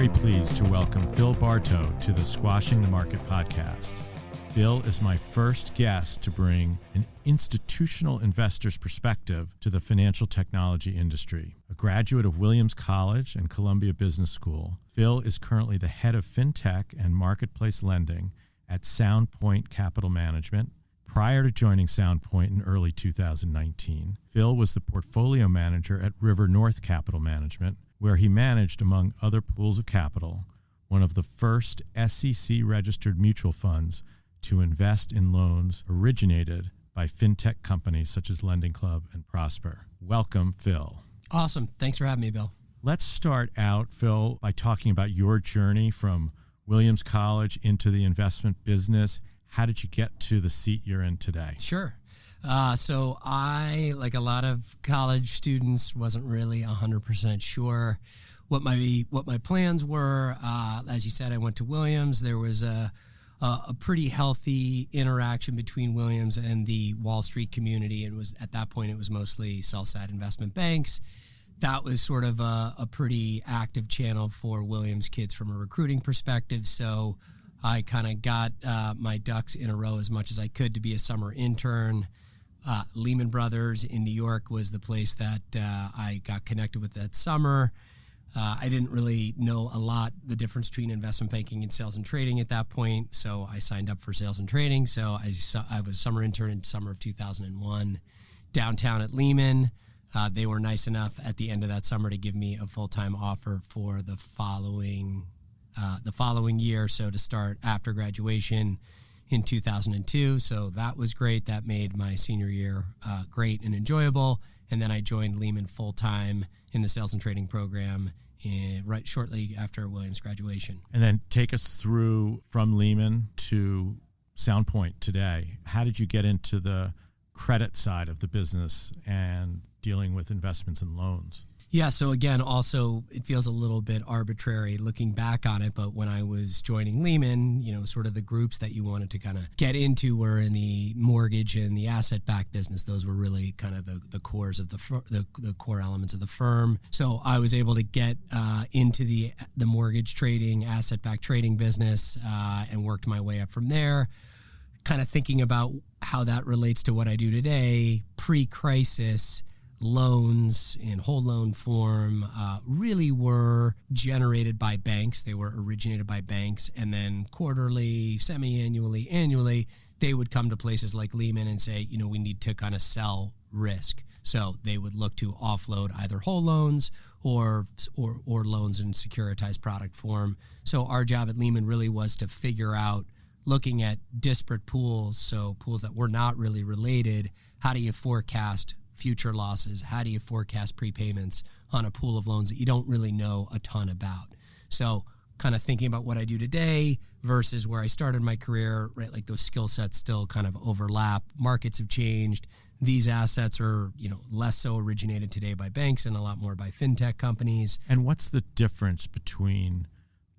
very pleased to welcome Phil Bartow to the Squashing the Market podcast. Phil is my first guest to bring an institutional investor's perspective to the financial technology industry. A graduate of Williams College and Columbia Business School, Phil is currently the head of FinTech and marketplace lending at Soundpoint Capital Management. Prior to joining Soundpoint in early 2019, Phil was the portfolio manager at RiverNorth Capital Management, where he managed, among other pools of capital, one of the first SEC-registered mutual funds to invest in loans originated by fintech companies such as Lending Club and Prosper. Welcome, Phil. Awesome. Thanks for having me, Bill. Let's start out, Phil, by talking about your journey from Williams College into the investment business. How did you get to the seat you're in today? Sure. So I, like a lot of college students, wasn't really 100% sure what my plans were. As you said, I went to Williams. There was a pretty healthy interaction between Williams and the Wall Street community, and was at that point it was mostly sell-side investment banks. That was sort of a pretty active channel for Williams kids from a recruiting perspective. So I kind of got my ducks in a row as much as I could to be a summer intern. Lehman Brothers in New York was the place that I got connected with that summer. I didn't really know a lot the difference between investment banking and sales and trading at that point, so I signed up for sales and trading. So I was a summer intern in summer of 2001 downtown at Lehman. They were nice enough at the end of that summer to give me a full-time offer for the following year, so to start after graduation in 2002. So that was great. That made my senior year great and enjoyable. And then I joined Lehman full-time in the sales and trading program right shortly after Williams graduation. And then take us through from Lehman to Soundpoint today. How did you get into the credit side of the business and dealing with investments and loans? Yeah, so again, also, it feels a little bit arbitrary looking back on it, but when I was joining Lehman, sort of the groups that you wanted to kind of get into were in the mortgage and the asset-backed business. Those were really kind of the cores of the core elements of the firm. So I was able to get into the mortgage trading, asset-backed trading business, and worked my way up from there, kind of thinking about how that relates to what I do today. Pre-crisis, loans in whole loan form really were generated by banks. They were originated by banks, and then quarterly, semi-annually, annually, they would come to places like Lehman and say, we need to kind of sell risk. So they would look to offload either whole loans or loans in securitized product form. So our job at Lehman really was to figure out, looking at disparate pools, so pools that were not really related, how do you forecast future losses? How do you forecast prepayments on a pool of loans that you don't really know a ton about? So kind of thinking about what I do today versus where I started my career, right? Like those skill sets still kind of overlap. Markets have changed. These assets are, less so originated today by banks and a lot more by fintech companies. And what's the difference between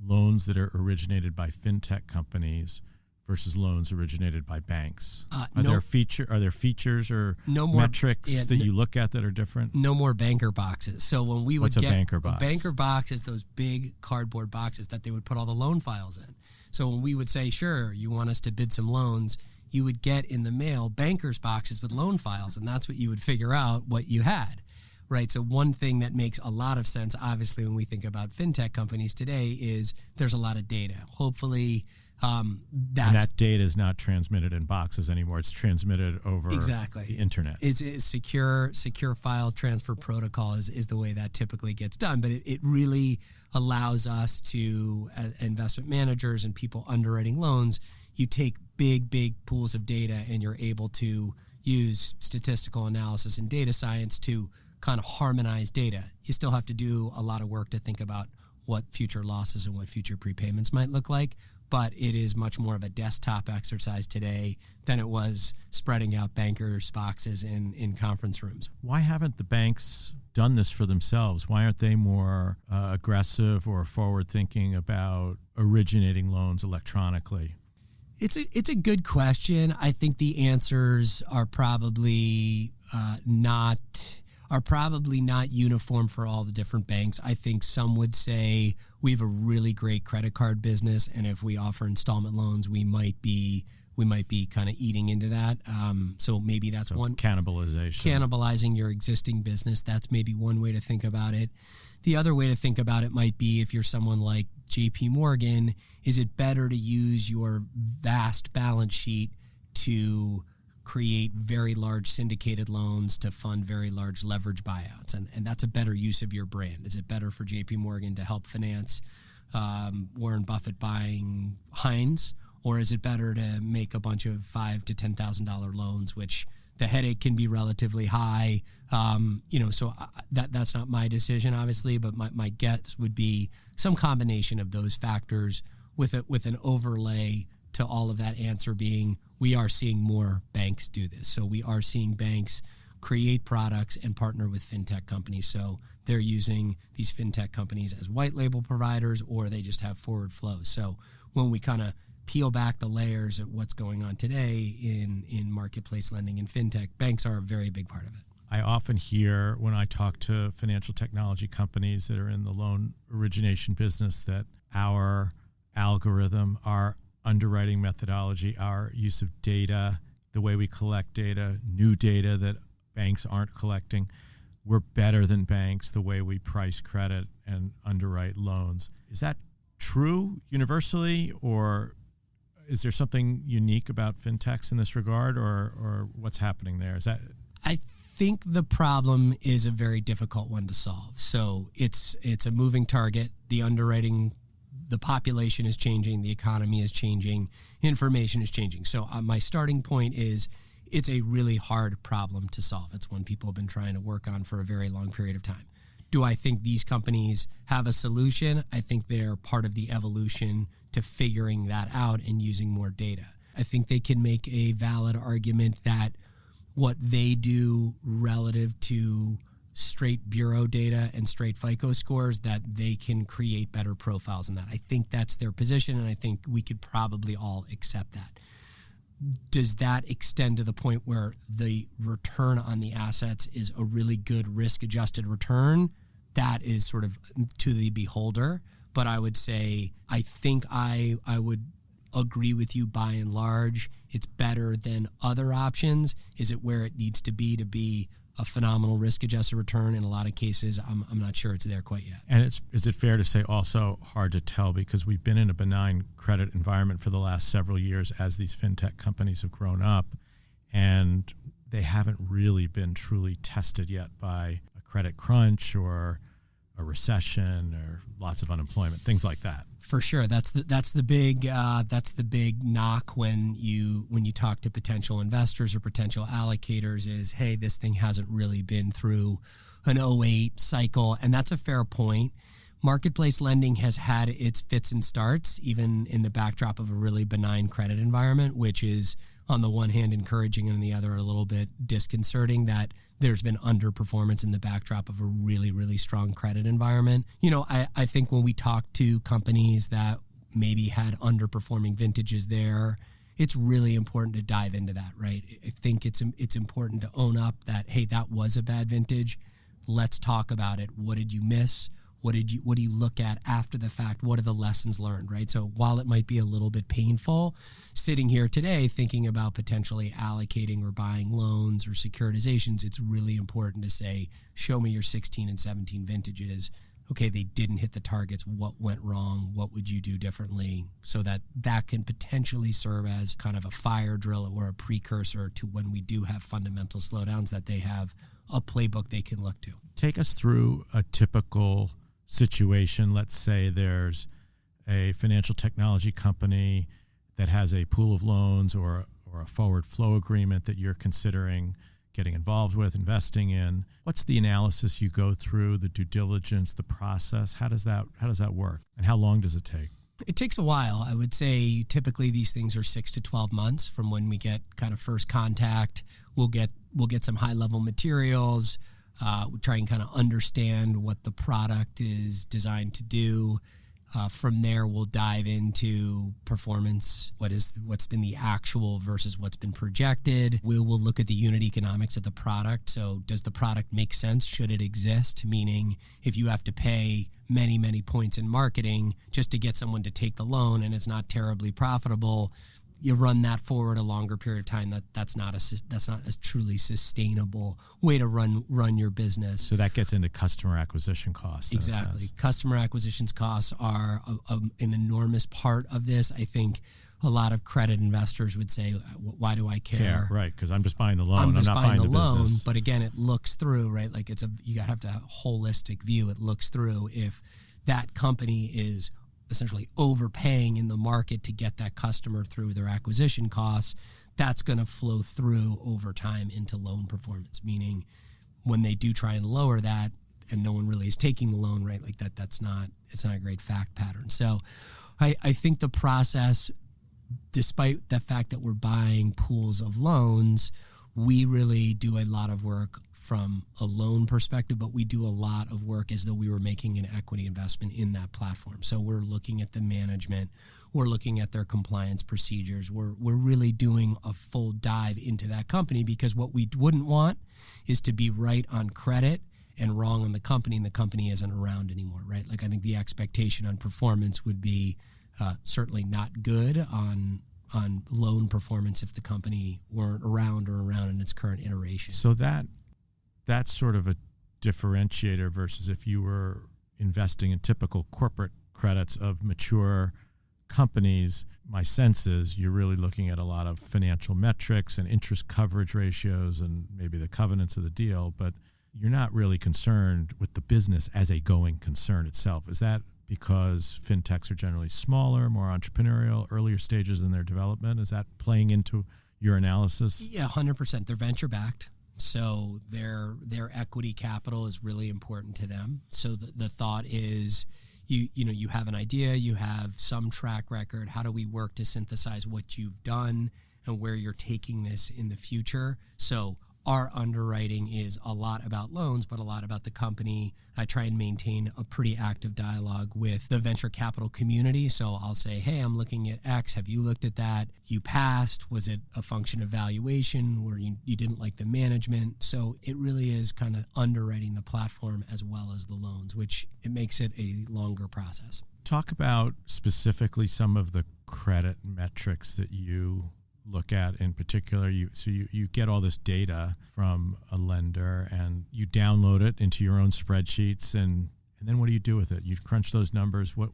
loans that are originated by fintech companies versus loans originated by banks? Are there features or metrics that you look at that are different? No more banker boxes. So when we would What's a banker box? A banker box is those big cardboard boxes that they would put all the loan files in. So when we would say, sure, you want us to bid some loans, you would get in the mail bankers boxes with loan files, and that's what you would figure out what you had. Right. So one thing that makes a lot of sense, obviously, when we think about fintech companies today is there's a lot of data. Hopefully, and that data is not transmitted in boxes anymore. It's transmitted over the internet. It's secure file transfer protocol is the way that typically gets done. But it really allows us to, as investment managers and people underwriting loans, you take big pools of data and you're able to use statistical analysis and data science to kind of harmonize data. You still have to do a lot of work to think about what future losses and what future prepayments might look like, but it is much more of a desktop exercise today than it was spreading out bankers' boxes in conference rooms. Why haven't the banks done this for themselves? Why aren't they more aggressive or forward-thinking about originating loans electronically? It's a good question. I think the answers are probably not uniform for all the different banks. I think some would say we have a really great credit card business, and if we offer installment loans, we might be kind of eating into that. So maybe that's one cannibalizing your existing business. That's maybe one way to think about it. The other way to think about it might be, if you're someone like JP Morgan, is it better to use your vast balance sheet to create very large syndicated loans to fund very large leverage buyouts? And that's a better use of your brand. Is it better for JP Morgan to help finance Warren Buffett buying Heinz? Or is it better to make a bunch of $5,000 to $10,000 loans, which the headache can be relatively high? So that's not my decision, obviously, but my guess would be some combination of those factors with an overlay to all of that answer being, we are seeing more banks do this. So we are seeing banks create products and partner with fintech companies. So they're using these fintech companies as white label providers, or they just have forward flows. So when we kind of peel back the layers of what's going on today in marketplace lending and fintech, banks are a very big part of it. I often hear when I talk to financial technology companies that are in the loan origination business that our algorithm, our underwriting methodology, our use of data, the way we collect data, new data that banks aren't collecting, we're better than banks the way we price credit and underwrite loans. Is that true universally, or is there something unique about fintechs in this regard, or what's happening there? Is that? I think the problem is a very difficult one to solve. So it's a moving target. The underwriting, the population is changing, the economy is changing, information is changing. So my starting point is, it's a really hard problem to solve. It's one people have been trying to work on for a very long period of time. Do I think these companies have a solution? I think they're part of the evolution to figuring that out and using more data. I think they can make a valid argument that what they do relative to straight bureau data and straight FICO scores, that they can create better profiles in that. I think that's their position, and I think we could probably all accept that. Does that extend to the point where the return on the assets is a really good risk-adjusted return? That is sort of to the beholder. But I would say, I think I would agree with you by and large. It's better than other options. Is it where it needs to be a phenomenal risk-adjusted return? In a lot of cases, I'm not sure it's there quite yet. And is it fair to say also hard to tell, because we've been in a benign credit environment for the last several years as these fintech companies have grown up, and they haven't really been truly tested yet by a credit crunch or a recession or lots of unemployment, things like that. For sure, that's the big knock when you talk to potential investors or potential allocators is, hey, this thing hasn't really been through an 2008 cycle, and that's a fair point. Marketplace lending has had its fits and starts, even in the backdrop of a really benign credit environment, which is on the one hand encouraging and on the other a little bit disconcerting that there's been underperformance in the backdrop of a really, really strong credit environment. I think when we talk to companies that maybe had underperforming vintages there, it's really important to dive into that, right? I think it's important to own up that, hey, that was a bad vintage. Let's talk about it. What did you miss? What do you look at after the fact? What are the lessons learned, right? So while it might be a little bit painful, sitting here today thinking about potentially allocating or buying loans or securitizations, it's really important to say, show me your 16 and 17 vintages. Okay, they didn't hit the targets. What went wrong? What would you do differently? So that can potentially serve as kind of a fire drill or a precursor to when we do have fundamental slowdowns, that they have a playbook they can look to. Take us through a typical situation. Let's say there's a financial technology company that has a pool of loans or a forward flow agreement that you're considering getting involved with, investing in. What's the analysis you go through, the due diligence, the process? How does that work? And how long does it take? It takes a while. I would say typically these things are 6 to 12 months from when we get kind of first contact. We'll get some high level materials. We try and kind of understand what the product is designed to do. From there, we'll dive into performance, what's been the actual versus what's been projected. We will look at the unit economics of the product. So does the product make sense? Should it exist? Meaning if you have to pay many, many points in marketing just to get someone to take the loan and it's not terribly profitable, you run that forward a longer period of time. That's not a truly sustainable way to run your business. So that gets into customer acquisition costs. Exactly. Customer acquisitions costs are an enormous part of this. I think a lot of credit investors would say, why do I care? Right, because I'm just buying the loan. I'm not buying the loan, business. But again, it looks through, right? Like you have to have a holistic view. It looks through if that company is essentially overpaying in the market to get that customer through their acquisition costs, that's going to flow through over time into loan performance, meaning when they do try and lower that and no one really is taking the loan, right, like it's not a great fact pattern. So I think the process, despite the fact that we're buying pools of loans, we really do a lot of work from a loan perspective, but we do a lot of work as though we were making an equity investment in that platform. So we're looking at the management, we're looking at their compliance procedures, we're really doing a full dive into that company, because what we wouldn't want is to be right on credit and wrong on the company, and the company isn't around anymore, right? Like I think the expectation on performance would be certainly not good on loan performance if the company weren't around in its current iteration. So that's sort of a differentiator versus if you were investing in typical corporate credits of mature companies. My sense is you're really looking at a lot of financial metrics and interest coverage ratios and maybe the covenants of the deal, but you're not really concerned with the business as a going concern itself. Is that because fintechs are generally smaller, more entrepreneurial, earlier stages in their development? Is that playing into your analysis? Yeah, 100%. They're venture-backed. So their equity capital is really important to them. So the thought is you have an idea, you have some track record. How do we work to synthesize what you've done and where you're taking this in the future? So our underwriting is a lot about loans, but a lot about the company. I try and maintain a pretty active dialogue with the venture capital community. So I'll say, hey, I'm looking at X. Have you looked at that? You passed. Was it a function of valuation where you didn't like the management? So it really is kind of underwriting the platform as well as the loans, which it makes it a longer process. Talk about specifically some of the credit metrics that you look at in particular. You get all this data from a lender and you download it into your own spreadsheets, and then what do you do with it? You crunch those numbers. What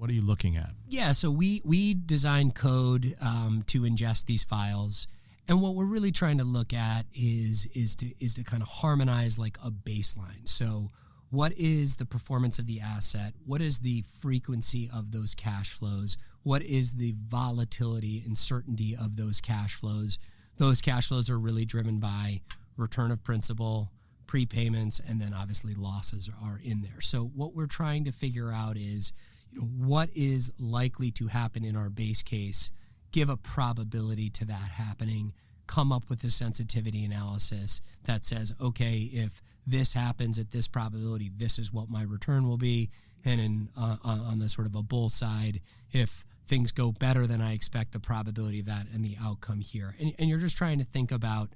are you looking at? Yeah, so we design code to ingest these files, and what we're really trying to look at is to kind of harmonize like a baseline. So what is the performance of the asset? What is the frequency of those cash flows? What is the volatility and certainty of those cash flows? Those cash flows are really driven by return of principal, prepayments, and then obviously losses are in there. So what we're trying to figure out is, what is likely to happen in our base case, give a probability to that happening, come up with a sensitivity analysis that says, okay, if this happens at this probability, this is what my return will be. And on the sort of a bull side, if things go better than I expect, the probability of that and the outcome here. And you're just trying to think about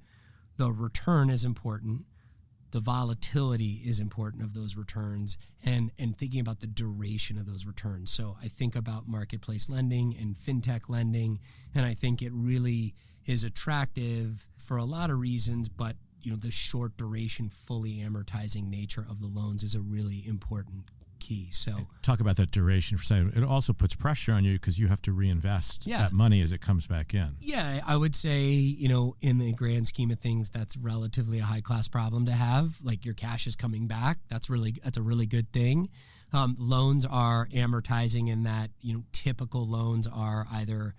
the return is important, the volatility is important of those returns, and thinking about the duration of those returns. So I think about marketplace lending and fintech lending, and I think it really is attractive for a lot of reasons, but the short duration, fully amortizing nature of the loans is a really important key. So talk about that duration for a second. It also puts pressure on you because you have to reinvest that money as it comes back in. Yeah, I would say, in the grand scheme of things, that's relatively a high class problem to have. Like your cash is coming back. That's a really good thing. Loans are amortizing in that, typical loans are either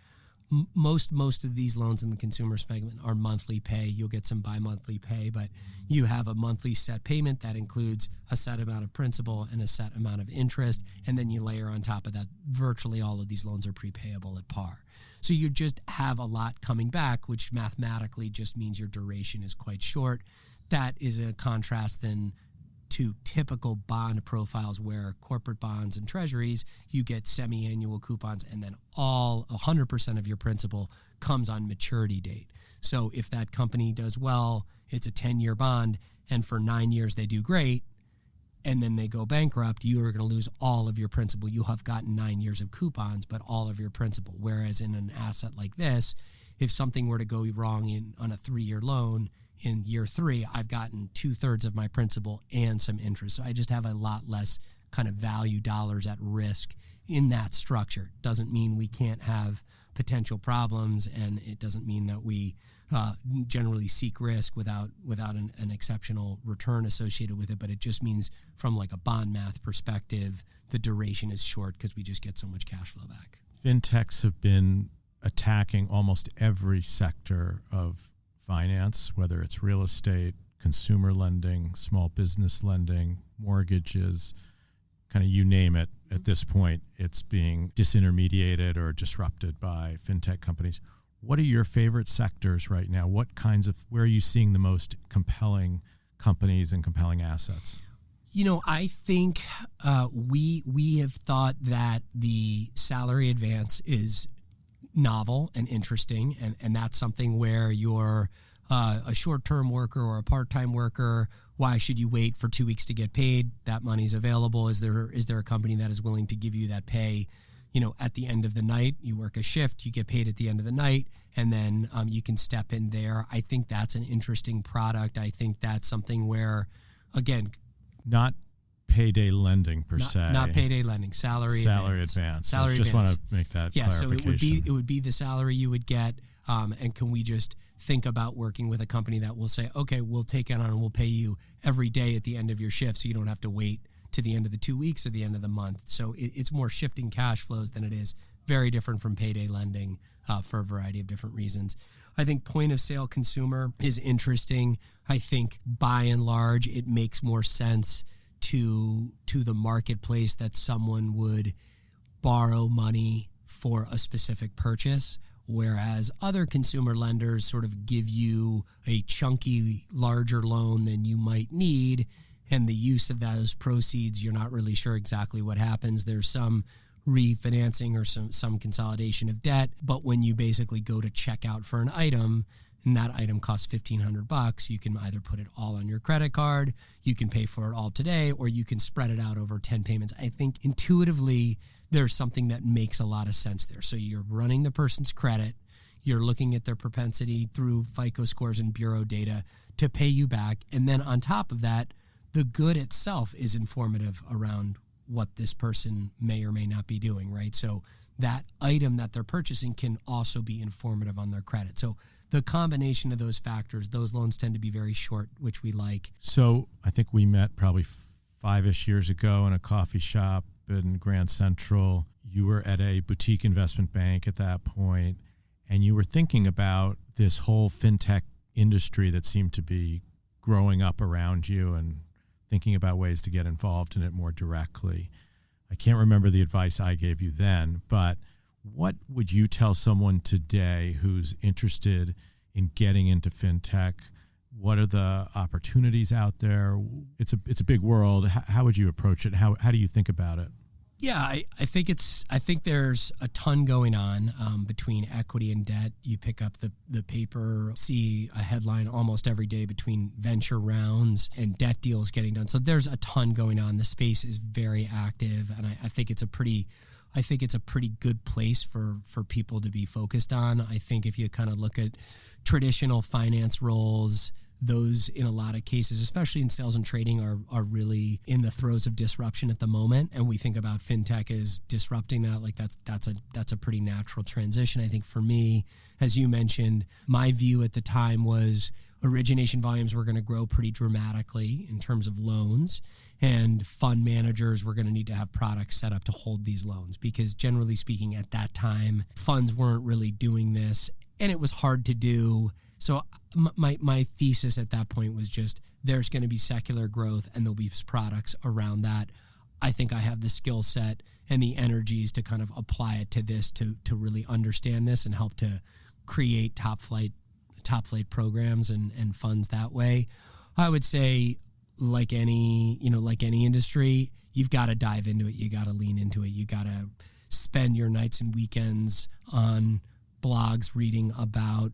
most of these loans in the consumer segment are monthly pay. You'll get some bi-monthly pay, but you have a monthly set payment that includes a set amount of principal and a set amount of interest, and then you layer on top of that, virtually all of these loans are prepayable at par. So you just have a lot coming back, which mathematically just means your duration is quite short. That is a contrast then to typical bond profiles where corporate bonds and treasuries, you get semi-annual coupons, and then 100% of your principal comes on maturity date. So if that company does well, it's a 10-year bond, and for 9 years they do great, and then they go bankrupt, you are going to lose all of your principal. You'll have gotten 9 years of coupons, but all of your principal. Whereas in an asset like this, if something were to go wrong on a 3-year loan, in year 3, I've gotten 2/3 of my principal and some interest. So I just have a lot less kind of value dollars at risk in that structure. Doesn't mean we can't have potential problems, and it doesn't mean that we generally seek risk without an exceptional return associated with it. But it just means from like a bond math perspective, the duration is short because we just get so much cash flow back. Fintechs have been attacking almost every sector of finance, whether it's real estate, consumer lending, small business lending, mortgages, kind of you name it. At this point, it's being disintermediated or disrupted by fintech companies. What are your favorite sectors right now? Where are you seeing the most compelling companies and compelling assets? You know, I think we have thought that the salary advance is novel and interesting, and that's something where you're a short-term worker or a part-time worker. Why should you wait for 2 weeks to get paid? That money's available. Is there a company that is willing to give you that pay, at the end of the night? You work a shift, you get paid at the end of the night, and then you can step in there. I think that's an interesting product. I think that's something where, again, not payday lending per se. Not payday lending, salary advance. Salary advance. Just want to make that clarification. So it would be the salary you would get. And can we just think about working with a company that will say, okay, we'll take it on and we'll pay you every day at the end of your shift, so you don't have to wait to the end of the 2 weeks or the end of the month. So it's more shifting cash flows than it is very different from payday lending for a variety of different reasons. I think point of sale consumer is interesting. I think by and large it makes more sense to the marketplace that someone would borrow money for a specific purchase, whereas other consumer lenders sort of give you a chunky, larger loan than you might need, and the use of those proceeds, you're not really sure exactly what happens. There's some refinancing or some consolidation of debt, but when you basically go to check out for an item, and that item costs $1,500, you can either put it all on your credit card, you can pay for it all today, or you can spread it out over 10 payments. I think intuitively there's something that makes a lot of sense there. So you're running the person's credit, you're looking at their propensity through FICO scores and bureau data to pay you back, and then on top of that, the good itself is informative around what this person may or may not be doing, right? So that item that they're purchasing can also be informative on their credit. So the combination of those factors, those loans tend to be very short, which we like. So I think we met probably 5-ish years ago in a coffee shop in Grand Central. You were at a boutique investment bank at that point, and you were thinking about this whole fintech industry that seemed to be growing up around you and thinking about ways to get involved in it more directly. I can't remember the advice I gave you then, but what would you tell someone today who's interested in getting into fintech? What are the opportunities out there? It's a big world. How would you approach it? How do you think about it? Yeah, I think there's a ton going on between equity and debt. You pick up the paper, see a headline almost every day between venture rounds and debt deals getting done. So there's a ton going on. The space is very active, and I think it's a pretty good place for people to be focused on. I think if you kind of look at traditional finance roles, those in a lot of cases, especially in sales and trading, are really in the throes of disruption at the moment. And we think about fintech as disrupting that. Like that's a pretty natural transition. I think for me, as you mentioned, my view at the time was origination volumes were going to grow pretty dramatically in terms of loans, and fund managers were going to need to have products set up to hold these loans, because generally speaking at that time, funds weren't really doing this and it was hard to do. So my thesis at that point was just there's going to be secular growth and there'll be products around that. I think I have the skill set and the energies to kind of apply it to this, to really understand this and help to create top flight programs and funds that way. I would say like any industry, you've got to dive into it. You got to lean into it. You got to spend your nights and weekends on blogs reading about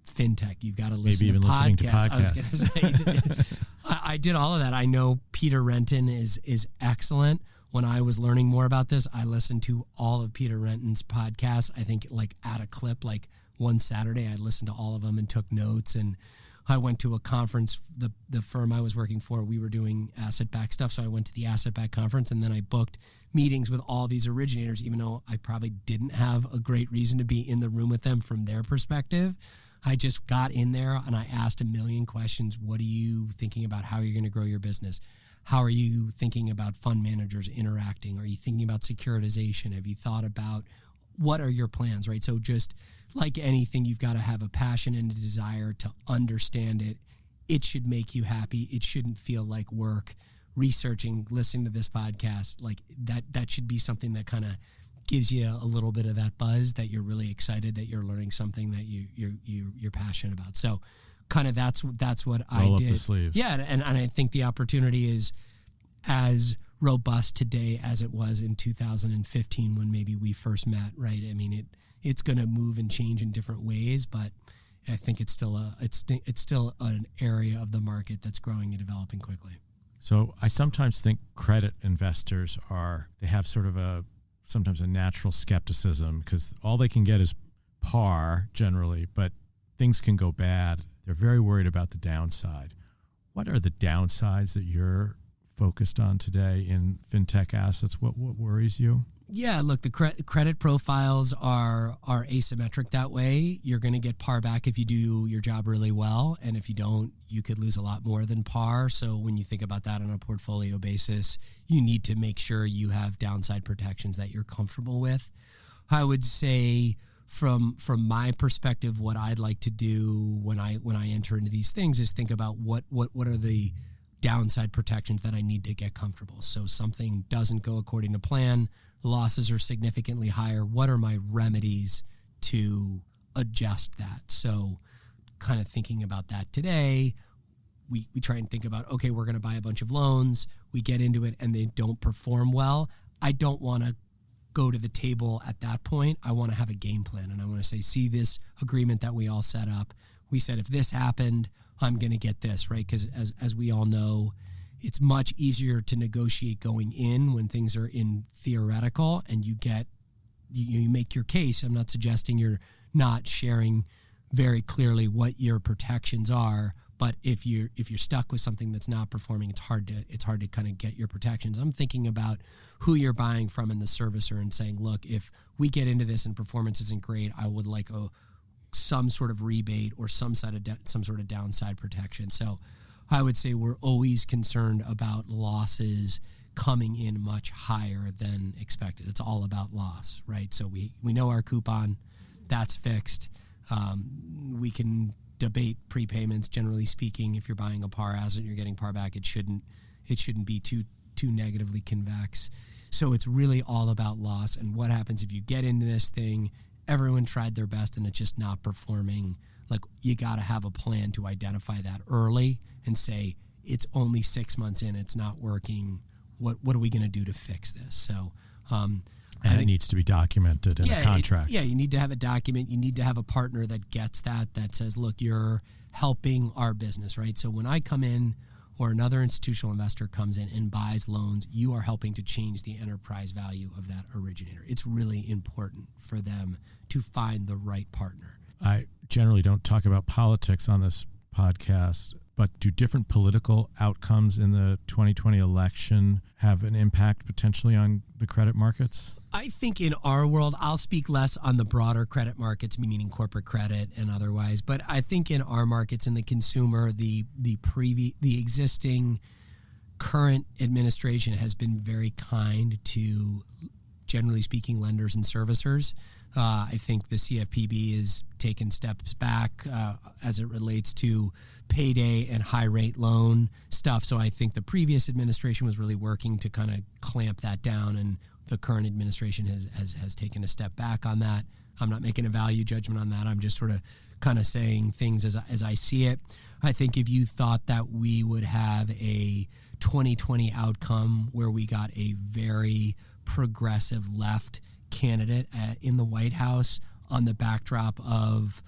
fintech. You've got to listen maybe even to listening to podcasts. I did all of that. I know Peter Renton is excellent. When I was learning more about this, I listened to all of Peter Renton's podcasts. I think like at a clip, like one Saturday, I listened to all of them and took notes. And I went to a conference, the firm I was working for, we were doing asset-backed stuff. So I went to the asset-backed conference, and then I booked meetings with all these originators, even though I probably didn't have a great reason to be in the room with them from their perspective. I just got in there and I asked a million questions. What are you thinking about? How are you going to grow your business? How are you thinking about fund managers interacting? Are you thinking about securitization? Have you thought about what are your plans, right? So just like anything, you've got to have a passion and a desire to understand it. It should make you happy. It shouldn't feel like work. Researching, listening to this podcast, like that should be something that kind of gives you a little bit of that buzz, that you're really excited that you're learning something that you're passionate about. So kind of that's what I did. Roll up the sleeves. Yeah, and I think the opportunity is as robust today as it was in 2015 when maybe we first met, right? I mean, it's going to move and change in different ways, but I think it's still an area of the market that's growing and developing quickly. So I sometimes think credit investors they have sort of sometimes a natural skepticism because all they can get is par generally, but things can go bad. They're very worried about the downside. What are the downsides that you're focused on today in fintech assets? What worries you? Yeah, look, the credit profiles are asymmetric that way. You're going to get par back if you do your job really well, and if you don't, you could lose a lot more than par. So when you think about that on a portfolio basis, you need to make sure you have downside protections that you're comfortable with. I would say from my perspective, what I'd like to do when I enter into these things is think about what are the downside protections that I need to get comfortable. So something doesn't go according to plan, the losses are significantly higher. What are my remedies to adjust that? So kind of thinking about that today, we try and think about, okay, we're going to buy a bunch of loans. We get into it and they don't perform well. I don't want to go to the table at that point. I want to have a game plan, and I want to say, see this agreement that we all set up. We said, if this happened, I'm going to get this, right? Because as we all know, it's much easier to negotiate going in when things are in theoretical and you make your case. I'm not suggesting you're not sharing very clearly what your protections are, but if you're stuck with something that's not performing, it's hard to kind of get your protections. I'm thinking about who you're buying from and the servicer and saying, look, if we get into this and performance isn't great, I would like some sort of rebate or some sort of downside protection. So I would say we're always concerned about losses coming in much higher than expected. It's all about loss, right? So we know our coupon, that's fixed. We can debate prepayments. Generally speaking, if you're buying a par asset and you're getting par back, it shouldn't be too negatively convex. So it's really all about loss. And what happens if you get into this thing, everyone tried their best and it's just not performing? Like, you got to have a plan to identify that early and say, it's only 6 months in, it's not working. What are we going to do to fix this? So, and it needs to be documented in a contract. You need to have a document. You need to have a partner that gets that says, look, you're helping our business, right? So when I come in or another institutional investor comes in and buys loans, you are helping to change the enterprise value of that originator. It's really important for them to find the right partner. I generally don't talk about politics on this podcast, but do different political outcomes in the 2020 election have an impact potentially on the credit markets? I think in our world, I'll speak less on the broader credit markets, meaning corporate credit and otherwise, but I think in our markets, in the consumer, the existing current administration has been very kind to, generally speaking, lenders and servicers. I think the CFPB has taken steps back as it relates to payday and high rate loan stuff. So I think the previous administration was really working to kind of clamp that down, and the current administration has taken a step back on that. I'm not making a value judgment on that. I'm just sort of kind of saying things as I see it. I think if you thought that we would have a 2020 outcome where we got a very progressive left candidate in the White House on the backdrop of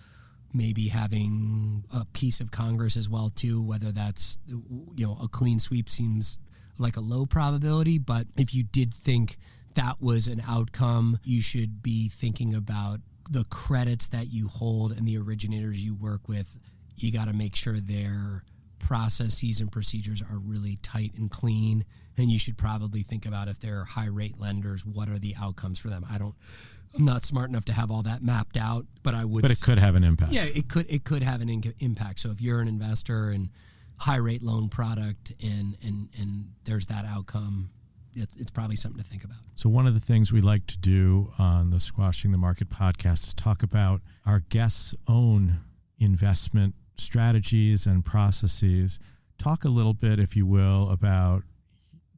maybe having a piece of Congress as well too, whether that's, a clean sweep seems like a low probability, but if you did think that was an outcome, you should be thinking about the credits that you hold and the originators you work with. You got to make sure their processes and procedures are really tight and clean, and you should probably think about, if they're high rate lenders, what are the outcomes for them. I'm not smart enough to have all that mapped out, but I would. But it could have an impact. Yeah, it could have an impact. So if you're an investor in high rate loan product and there's that outcome, it's probably something to think about. So one of the things we like to do on the Squashing the Market podcast is talk about our guests' own investment strategies and processes. Talk a little bit, if you will, about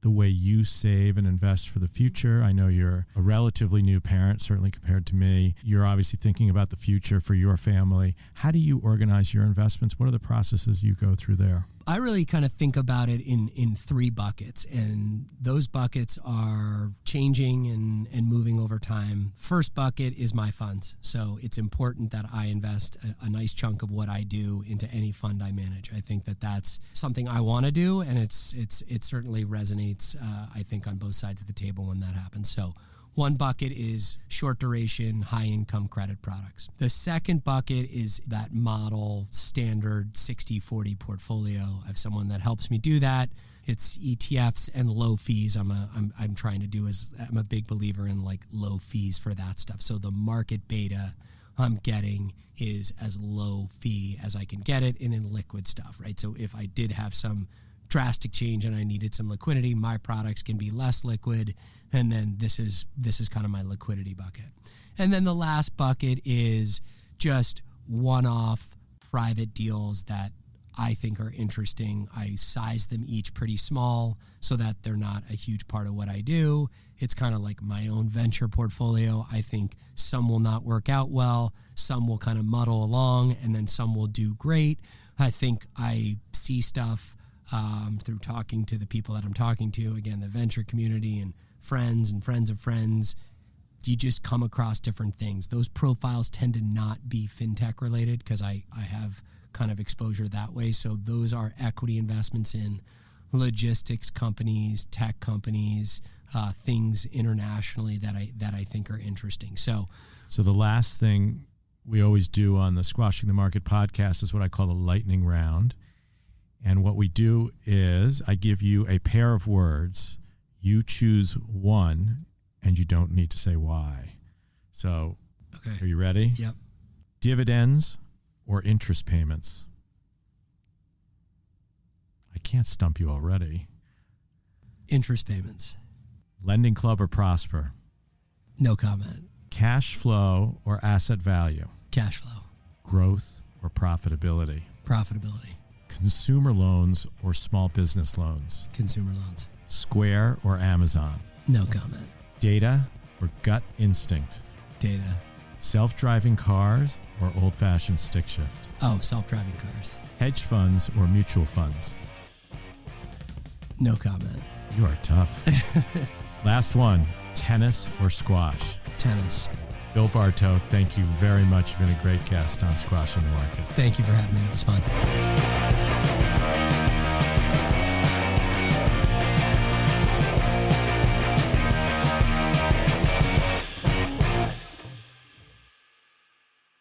the way you save and invest for the future. I know you're a relatively new parent, certainly compared to me. You're obviously thinking about the future for your family. How do you organize your investments? What are the processes you go through there? I really kind of think about it in three buckets, and those buckets are changing and moving over time. First bucket is my funds. So it's important that I invest a nice chunk of what I do into any fund I manage. I think that that's something I want to do, and it certainly resonates, I think, on both sides of the table when that happens. So one bucket is short duration, high income credit products. The second bucket is that model standard 60-40 portfolio. I have someone that helps me do that. It's ETFs and low fees. I'm trying to do I'm a big believer in like low fees for that stuff. So the market beta I'm getting is as low fee as I can get it in liquid stuff, right? So if I did have some drastic change and I needed some liquidity, my products can be less liquid, and then this is kind of my liquidity bucket. And then the last bucket is just one-off private deals that I think are interesting. I size them each pretty small so that they're not a huge part of what I do. It's kind of like my own venture portfolio. I think some will not work out well, some will kind of muddle along, and then some will do great. I think I see stuff through talking to the people that I'm talking to, again, the venture community and friends of friends. You just come across different things. Those profiles tend to not be fintech related because I have kind of exposure that way. So those are equity investments in logistics companies, tech companies, things internationally that I think are interesting. So the last thing we always do on the Squashing the Market podcast is what I call a lightning round. And what we do is I give you a pair of words. You choose one, and you don't need to say why. So, okay. Are you ready? Yep. Dividends or interest payments? I can't stump you already. Interest payments. Lending Club or Prosper? No comment. Cash flow or asset value? Cash flow. Growth or profitability? Profitability. Consumer loans or small business loans? Consumer loans. Square or Amazon? No comment. Data or gut instinct? Data. Self-driving cars or old-fashioned stick shift? Oh, self-driving cars. Hedge funds or mutual funds? No comment. You are tough. Last one, tennis or squash? Tennis. Phil Bartow, thank you very much. You've been a great guest on Squashing the Market. Thank you for having me. It was fun.